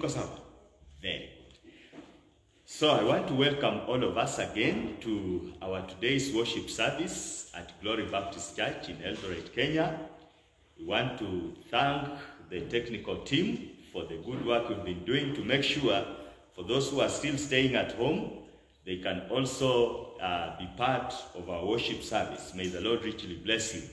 Very good. So I want to welcome all of us again to our today's worship service at Glory Baptist Church in Eldoret, Kenya. We want to thank the technical team for the good work we've been doing to make sure for those who are still staying at home, they can also be part of our worship service. May the Lord richly bless you.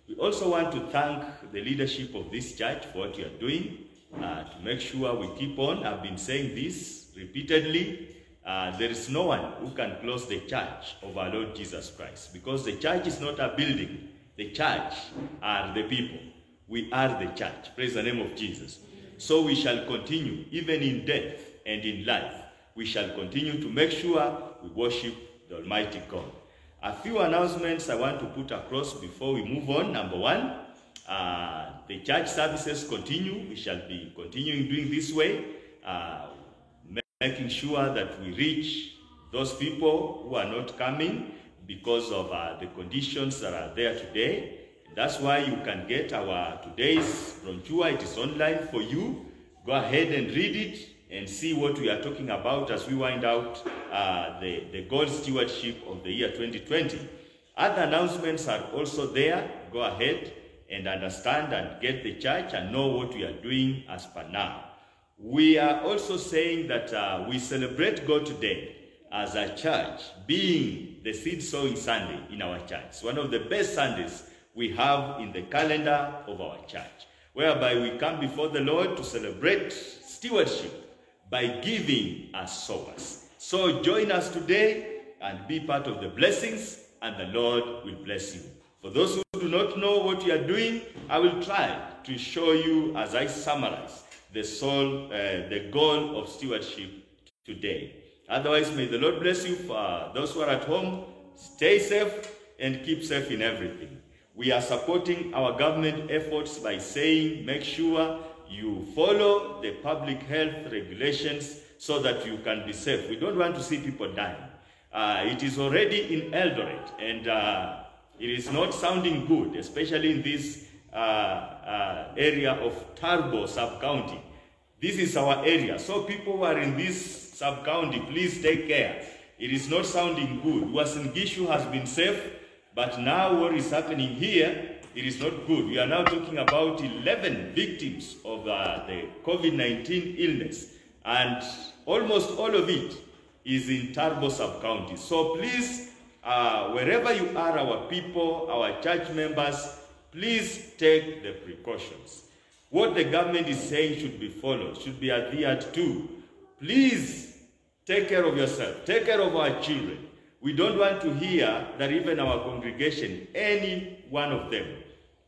We also want to thank the leadership of this church for what you are doing to make sure we keep on. I've been saying this repeatedly. There is no one who can close the church of our Lord Jesus Christ, because the church is not a building. The church are the people. We are the church. Praise the name of Jesus. So we shall continue, even in death and in life. We shall continue to make sure we worship the Almighty God. A few announcements I want to put across before we move on. Number one, the church services continue. We shall be continuing doing this way, making sure that we reach those people who are not coming because of the conditions that are there today. That's why you can get our today's brochure. It is online for you. Go ahead and read it and see what we are talking about as we wind out the God stewardship of the year 2020. Other announcements are also there. Go ahead and understand and get the church and know what we are doing as per now. We are also saying that we celebrate God today as a church, being the Seed Sowing Sunday in our church. It's one of the best Sundays we have in the calendar of our church, whereby we come before the Lord to celebrate stewardship by giving as sowers. So join us today and be part of the blessings, and the Lord will bless you. For those who do not know what you are doing, I will try to show you as I summarize the goal of stewardship today. Otherwise, may the Lord bless you. For those who are at home, stay safe and keep safe in everything. We are supporting our government efforts by saying, make sure you follow the public health regulations so that you can be safe. We don't want to see people dying. It is already in Eldoret, and it is not sounding good, especially in this area of Turbo sub-county. This is our area. So people who are in this sub-county, please take care. It is not sounding good. Uasin Gishu has been safe, but now what is happening here, it is not good. We are now talking about 11 victims of the COVID-19 illness, and almost all of it is in Turbo sub-county. So please, wherever you are, our people, our church members, please take the precautions. What the government is saying should be followed, should be adhered to. Please take care of yourself, take care of our children. We don't want to hear that even our congregation, any one of them,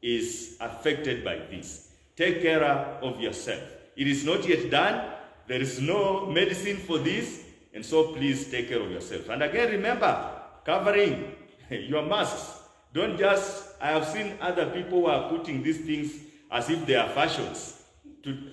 is affected by this. Take care of yourself. It is not yet done. There is no medicine for this, and so please take care of yourself. And again, remember, covering your masks. Don't just, I have seen other people who are putting these things as if they are fashions.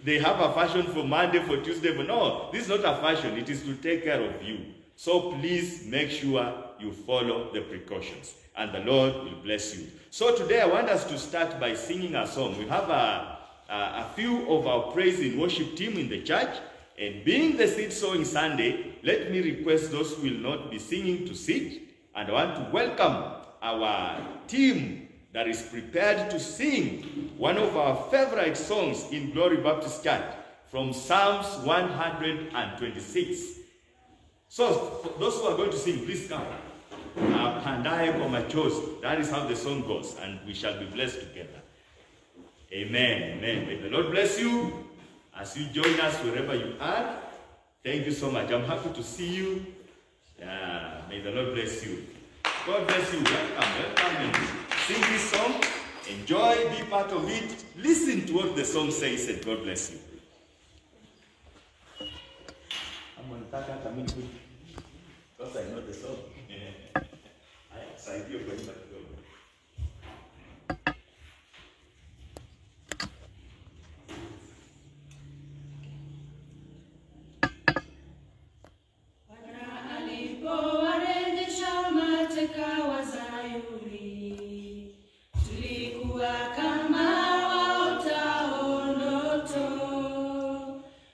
They have a fashion for Monday, for Tuesday, but no, this is not a fashion. It is to take care of you. So please make sure you follow the precautions, and the Lord will bless you. So today I want us to start by singing a song. We have a few of our praise and worship team in the church, and being the Seed Sowing Sunday, let me request those who will not be singing to sit, and I want to welcome our team that is prepared to sing one of our favorite songs in Glory Baptist Church from Psalms 126. So, for those who are going to sing, please come. Pandaye kwa machozi. That is how the song goes, and we shall be blessed together. Amen. Amen. May the Lord bless you as you join us wherever you are. Thank you so much. I'm happy to see you. May the Lord bless you. God bless you. Welcome and sing this song. Enjoy, be part of it. Listen to what the song says, and God bless you. Because I know the song. I excited you going back to go. Tulikuwa kama waotao ndoto,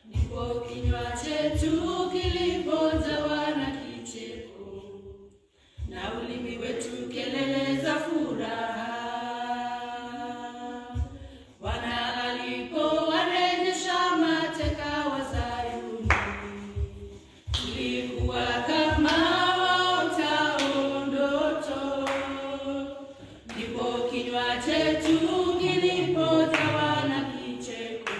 ndipo kinywa chetu kilipojawa na kicheko, na ulimi wetu kelele za furaha. Bwana alipowarejesha mateka wa Sayuni, tulikuwa kama waotao ndoto. Ndipo kinywa chetu kilipojawa na kicheko,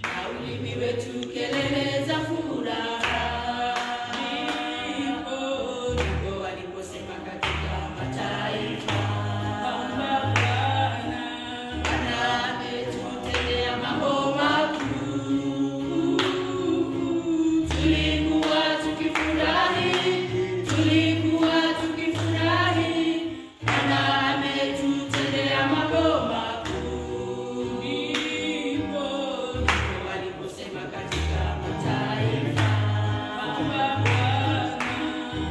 na ulimi wetu kelele za furaha. Ndipo waliposema katika mataifa, Bwana ametutendea mambo makuu. Tulikuwa tukifurahi, Bwana ametutendea mambo makuu. Ndipo waliposema katika mataifa,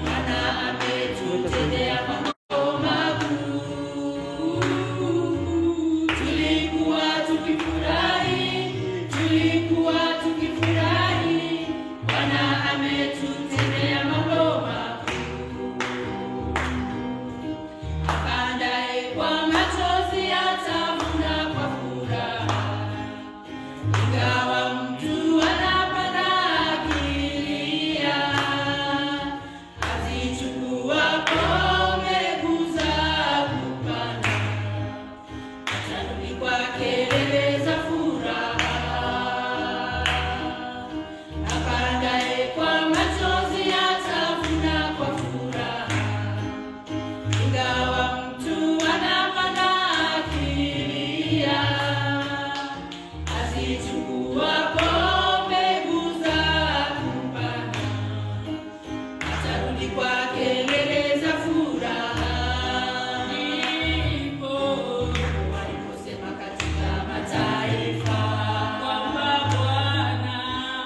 Bwana ametutendea mambo makuu. Tulikuwa tukifurahi, Bwana ametutendea mambo makuu. Apandaye kwa machozi atavuna kwa furaha, ingawa mtu anapanda akilia. Azichukuapo mbegu za kupanda, atarudi kwa kelele za furaha. Apandaye kwa machozi atavuna kwa furaha, ingawa mtu anapanda akilia. Azichukuapo mbegu za kupanda, atarudi kwa kelele za furaha. Ndipo waliposema katika mataifa kwamba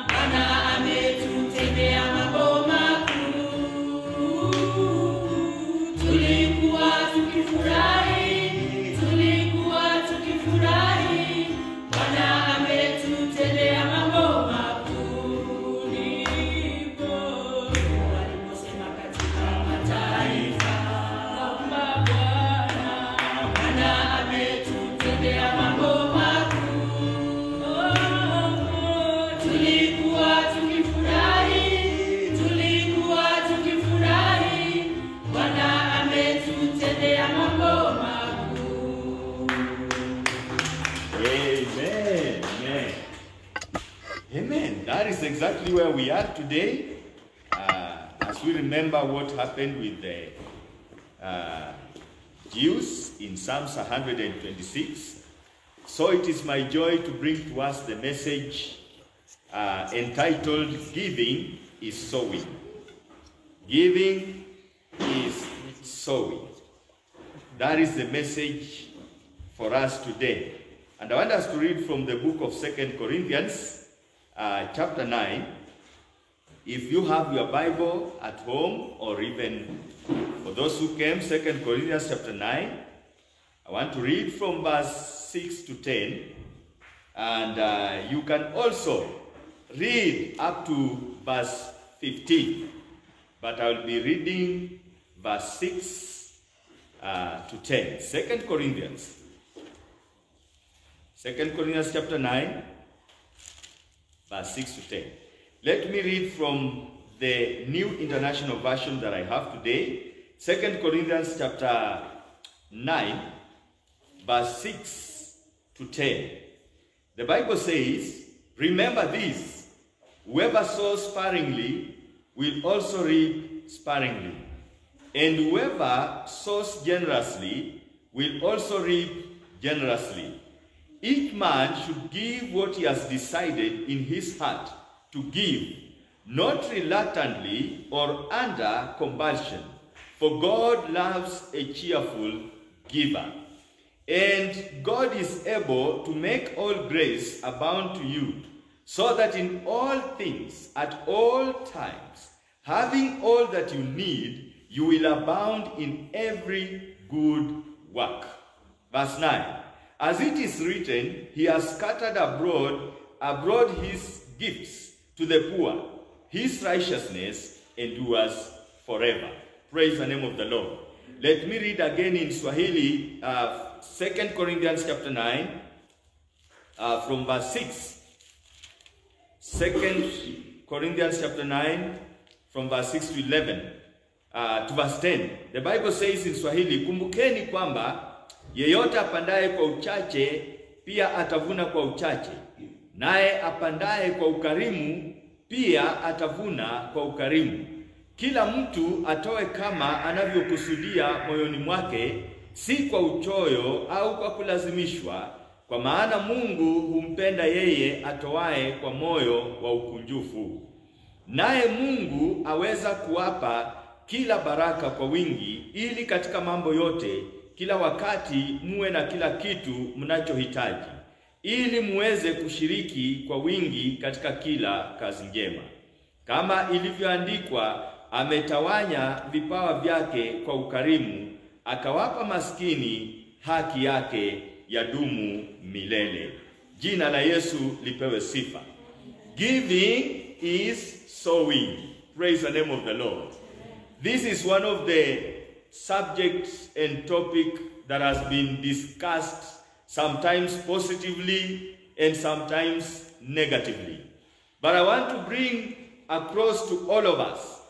Bwana ametutendea mambo makuu. Tulikuwa tukifurahi, Bwana ametutendea mambo makuu. Ndipo waliposema katika mataifa kwamba Bwana ametutendea mambo makuu. Tulikuwa tukifurahi, Bwana ametutendea mambo makuu. Amen. Amen. Amen. That is exactly where we are today. As we remember what happened with the Jews in Psalms 126. So it is my joy to bring to us the message entitled Giving is Sowing. Giving is sowing. That is the message for us today. And I want us to read from the book of 2 Corinthians, chapter 9. If you have your Bible at home, or even for those who came, 2 Corinthians chapter 9, I want to read from verse 6 to 10. And you can also read up to verse 15. But I will be reading verse 6 to 10. 2 Corinthians chapter 9, verse 6 to 10. Let me read from the New International Version that I have today. 2 Corinthians chapter 9, verse 6 to 10. The Bible says, "Remember this, whoever sows sparingly will also reap sparingly, and whoever sows generously will also reap generously. Each man should give what he has decided in his heart to give, not reluctantly or under compulsion, for God loves a cheerful giver. And God is able to make all grace abound to you, so that in all things, at all times, having all that you need, you will abound in every good work." Verse 9. "As it is written, he has scattered abroad his gifts to the poor. His righteousness endures forever. Praise the name of the Lord. Let me read again in Swahili, 2 Corinthians chapter 9, from verse 6. 2 Corinthians chapter 9, from verse 6 to 11, to verse 10. The Bible says in Swahili, kumbukeni kwamba yeyote apandaye kwa uchache pia atavuna kwa uchache, naye apandaye kwa ukarimu pia atavuna kwa ukarimu. Kila mtu atoe kama anavyokusudia moyoni mwake, si kwa uchoyo au kwa kulazimishwa, kwa maana Mungu humpenda yeye atoaye kwa moyo wa ukunjufu. Naye Mungu aweza kuwapa kila baraka kwa wingi, ili katika mambo yote kila wakati muwe na kila kitu mnachohitaji, ili muweze kushiriki kwa wingi katika kila kazi njema. Kama ilivyoandikwa, ametawanya vipawa vyake kwa ukarimu, akawapa maskini, haki yake yadumu milele. Jina la Yesu lipewe sifa. Giving is sowing. Praise the name of the Lord. This is one of the subjects and topic that has been discussed sometimes positively and sometimes negatively. But I want to bring across to all of us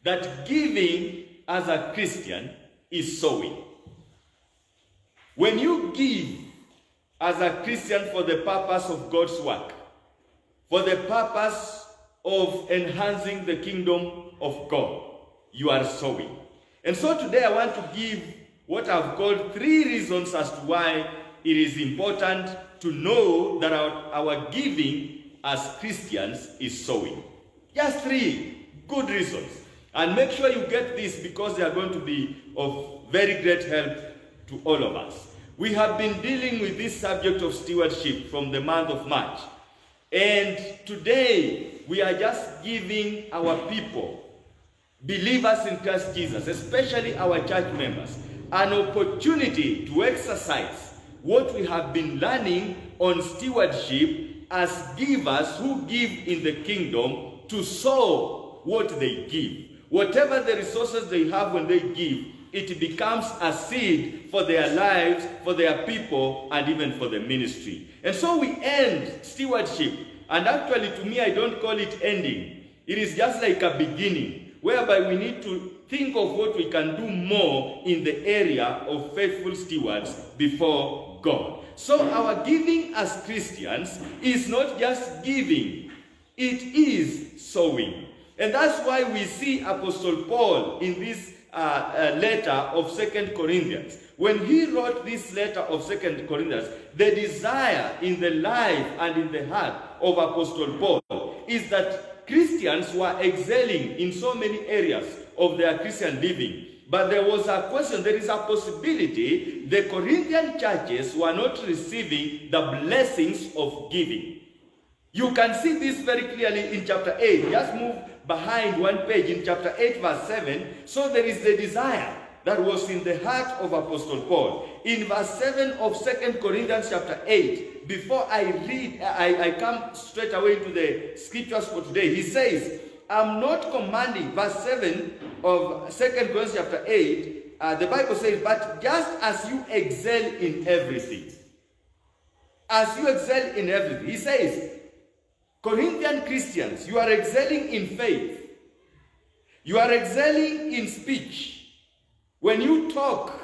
that giving as a Christian is sowing. When you give as a Christian for the purpose of God's work, for the purpose of enhancing the kingdom of God, you are sowing. And so today I want to give what I've called 3 reasons as to why it is important to know that our giving as Christians is sowing. Just 3 good reasons. And make sure you get this, because they are going to be of very great help to all of us. We have been dealing with this subject of stewardship from the month of March. And today we are just giving our people, believers in Christ Jesus, especially our church members, an opportunity to exercise what we have been learning on stewardship as givers who give in the kingdom, to sow what they give. Whatever the resources they have when they give, it becomes a seed for their lives, for their people, and even for the ministry. And so we end stewardship. And actually, to me, I don't call it ending. It is just like a beginning, whereby we need to think of what we can do more in the area of faithful stewards before God. So our giving as Christians is not just giving, it is sowing. And that's why we see Apostle Paul in this letter of 2 Corinthians. When he wrote this letter of 2 Corinthians, the desire in the life and in the heart of Apostle Paul is that Christians were excelling in so many areas of their Christian living. But there was a question, there is a possibility the Corinthian churches were not receiving the blessings of giving. You can see this very clearly in chapter 8. Just move behind one page in chapter 8 verse 7. So there is the desire that was in the heart of Apostle Paul. In verse 7 of 2 Corinthians chapter 8, before I read, I come straight away to the scriptures for today. He says, I'm not commanding, verse 7 of 2 Corinthians chapter 8, the Bible says, but just as you excel in everything. As you excel in everything. He says, Corinthian Christians, you are excelling in faith. You are excelling in speech. When you talk,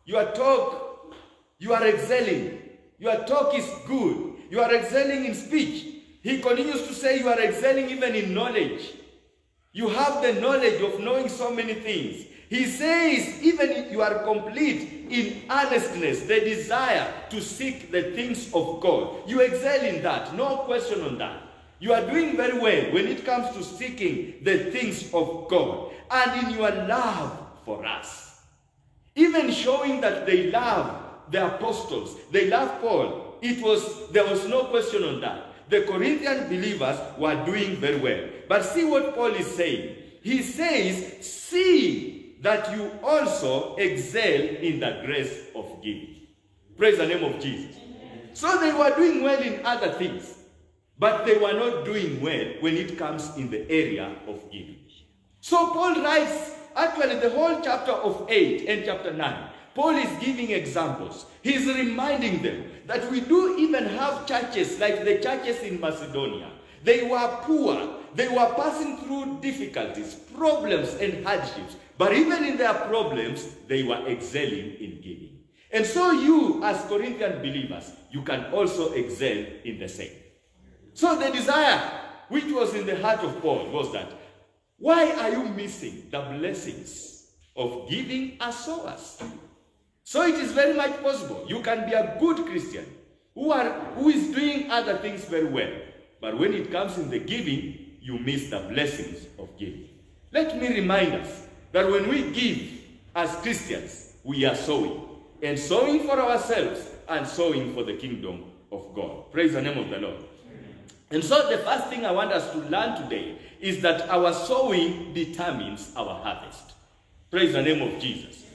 you are excelling. Your talk is good. You are excelling in speech. He continues to say you are excelling even in knowledge. You have the knowledge of knowing so many things. He says even if you are complete in earnestness, the desire to seek the things of God. You excel in that. No question on that. You are doing very well when it comes to seeking the things of God. And in your love for us. Even showing that they love the apostles. They love Paul. There was no question on that. The Corinthian believers were doing very well. But see what Paul is saying. He says, see that you also excel in the grace of giving. Praise the name of Jesus. Amen. So they were doing well in other things. but they were not doing well when it comes in the area of giving. So Paul writes, actually the whole chapter of 8 and chapter 9, Paul is giving examples. He's reminding them that we do even have churches like the churches in Macedonia. They were poor. They were passing through difficulties, problems, and hardships. But even in their problems, they were excelling in giving. And so you, as Corinthian believers, you can also excel in the same. So the desire, which was in the heart of Paul, was that, why are you missing the blessings of giving as sowers? So it is very much possible. You can be a good Christian who is doing other things very well. But when it comes in the giving, you miss the blessings of giving. Let me remind us that when we give as Christians, we are sowing. And sowing for ourselves and sowing for the kingdom of God. Praise the name of the Lord. And so the first thing I want us to learn today is that our sowing determines our harvest. Praise the name of Jesus.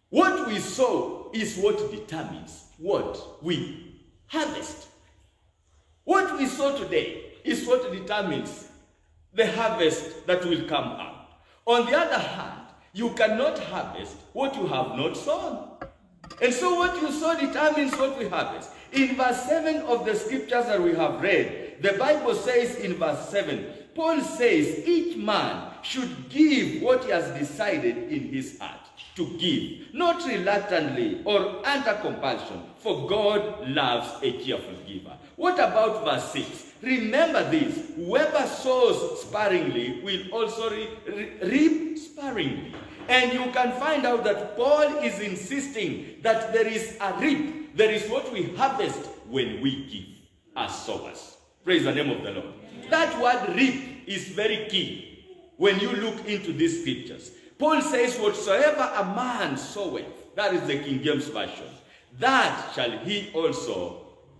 What we sow is what determines what we harvest. What we sow today is what determines the harvest that will come up. On the other hand, you cannot harvest what you have not sown. And so what you sow determines what we harvest. In verse 7 of the scriptures that we have read, the Bible says in verse 7, Paul says each man should give what he has decided in his heart to give, not reluctantly or under compulsion, for God loves a cheerful giver. What about verse 6? Remember this, whoever sows sparingly will also reap sparingly. And you can find out that Paul is insisting that there is a reap. There is what we harvest when we give as sowers. Praise the name of the Lord. That word reap is very key when you look into these scriptures. Paul says, whatsoever a man soweth, that is the King James Version, that shall he also